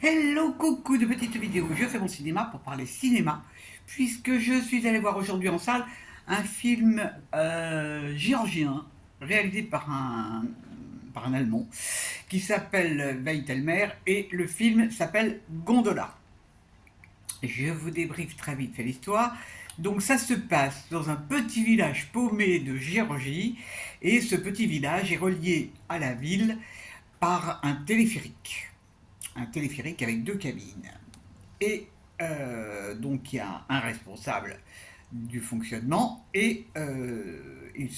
Hello, coucou de petites vidéos. Je fais mon cinéma pour parler cinéma, puisque je suis allé voir aujourd'hui en salle un film géorgien réalisé par un Allemand qui s'appelle Weitelmer et le film s'appelle Gondola. Je vous débriefe très vite fait l'histoire. Donc ça se passe dans un petit village paumé de Géorgie et ce petit village est relié à la ville par un téléphérique. Un téléphérique avec deux cabines. Et donc il y a un responsable du fonctionnement et il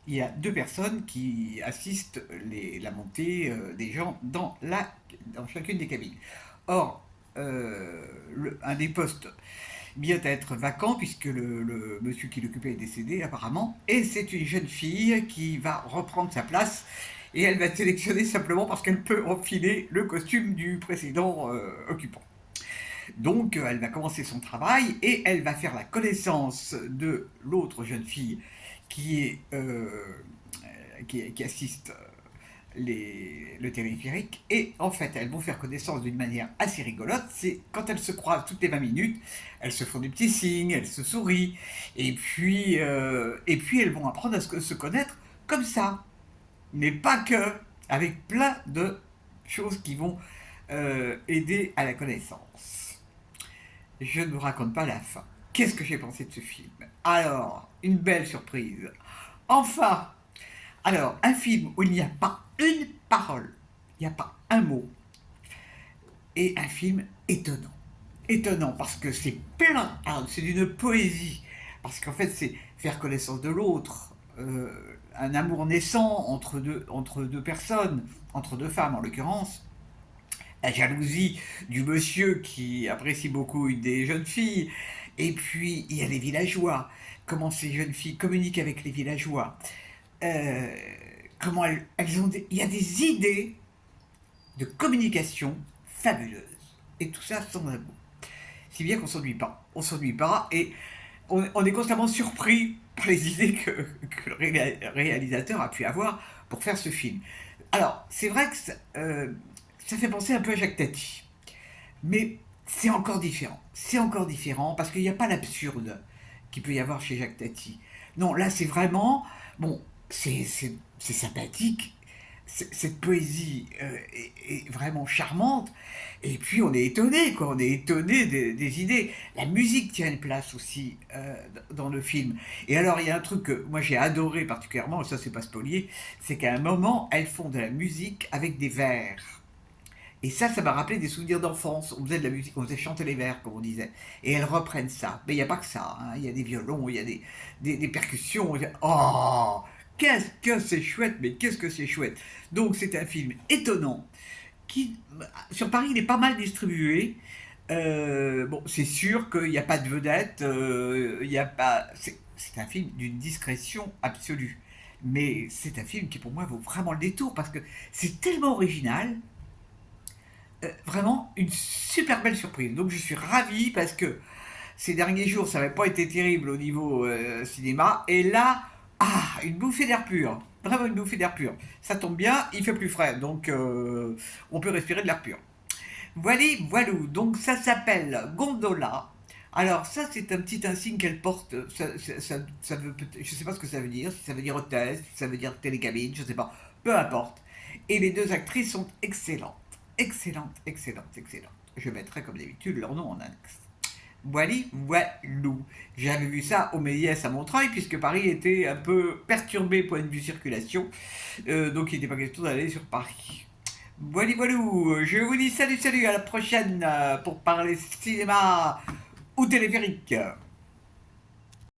y a deux personnes qui assistent la montée des gens dans chacune des cabines. Or, un des postes vient à être vacant puisque le monsieur qui l'occupait est décédé apparemment, et c'est une jeune fille qui va reprendre sa place et elle va être sélectionnée simplement parce qu'elle peut enfiler le costume du précédent occupant. Donc elle va commencer son travail et elle va faire la connaissance de l'autre jeune fille qui est qui assiste le téléphérique, et en fait elles vont faire connaissance d'une manière assez rigolote. C'est quand elles se croisent toutes les 20 minutes, elles se font des petits signes, elles se sourient, et puis elles vont apprendre à se connaître comme ça, mais pas que, avec plein de choses qui vont aider à la connaissance. Je ne vous raconte pas la fin. Qu'est-ce que j'ai pensé de ce film? Alors, une belle surprise. Enfin, alors, un film où il n'y a pas une parole, il n'y a pas un mot, et un film étonnant. Étonnant parce que c'est plein, c'est d'une poésie, parce qu'en fait c'est faire connaissance de l'autre, un amour naissant entre deux personnes, entre deux femmes en l'occurrence, la jalousie du monsieur qui apprécie beaucoup une des jeunes filles, et puis il y a les villageois, comment ces jeunes filles communiquent avec les villageois, euh, comment elles ont il y a des idées de communication fabuleuses, et tout ça sans amour. Si bien qu'on s'ennuie pas. On s'ennuie pas et on est constamment surpris par les idées que le réalisateur a pu avoir pour faire ce film. Alors, c'est vrai que ça fait penser un peu à Jacques Tati, mais c'est encore différent. C'est encore différent parce qu'il n'y a pas l'absurde qu'il peut y avoir chez Jacques Tati. Non, là, c'est vraiment. Bon, c'est sympathique. Cette poésie est vraiment charmante. Et puis, on est étonné, quoi. On est étonné des idées. La musique tient une place aussi dans le film. Et alors, il y a un truc que moi j'ai adoré particulièrement, et ça, c'est pas spolié, c'est qu'à un moment, elles font de la musique avec des vers. Et ça m'a rappelé des souvenirs d'enfance. On faisait de la musique, on faisait chanter les vers, comme on disait. Et elles reprennent ça. Mais il n'y a pas que ça, hein. Il y a des violons, il y a des percussions. Oh, qu'est-ce que c'est chouette, mais qu'est-ce que c'est chouette. Donc c'est un film étonnant qui, sur Paris, il est pas mal distribué. Bon, c'est sûr qu'il n'y a pas de vedette, il y a pas. C'est un film d'une discrétion absolue. Mais c'est un film qui, pour moi, vaut vraiment le détour parce que c'est tellement original, vraiment une super belle surprise. Donc je suis ravi parce que ces derniers jours, ça n'avait pas été terrible au niveau cinéma. Et là, une bouffée d'air pur. Vraiment une bouffée d'air pur. Ça tombe bien, il fait plus frais. Donc on peut respirer de l'air pur. Voilà, voilà. Donc ça s'appelle Gondola. Alors ça, c'est un petit insigne qu'elle porte. Ça veut, je sais pas ce que ça veut dire. Si ça veut dire hôtesse, si ça veut dire télécabine, je sais pas. Peu importe. Et les deux actrices sont excellentes. Excellentes, excellentes, excellentes. Je mettrai comme d'habitude leur nom en annexe. Voili, voilou. J'avais vu ça au Méliès à Montreuil, puisque Paris était un peu perturbé point de vue circulation. Donc il n'était pas question d'aller sur Paris. Voili, voilou. Je vous dis salut, salut, à la prochaine pour parler cinéma ou téléphérique.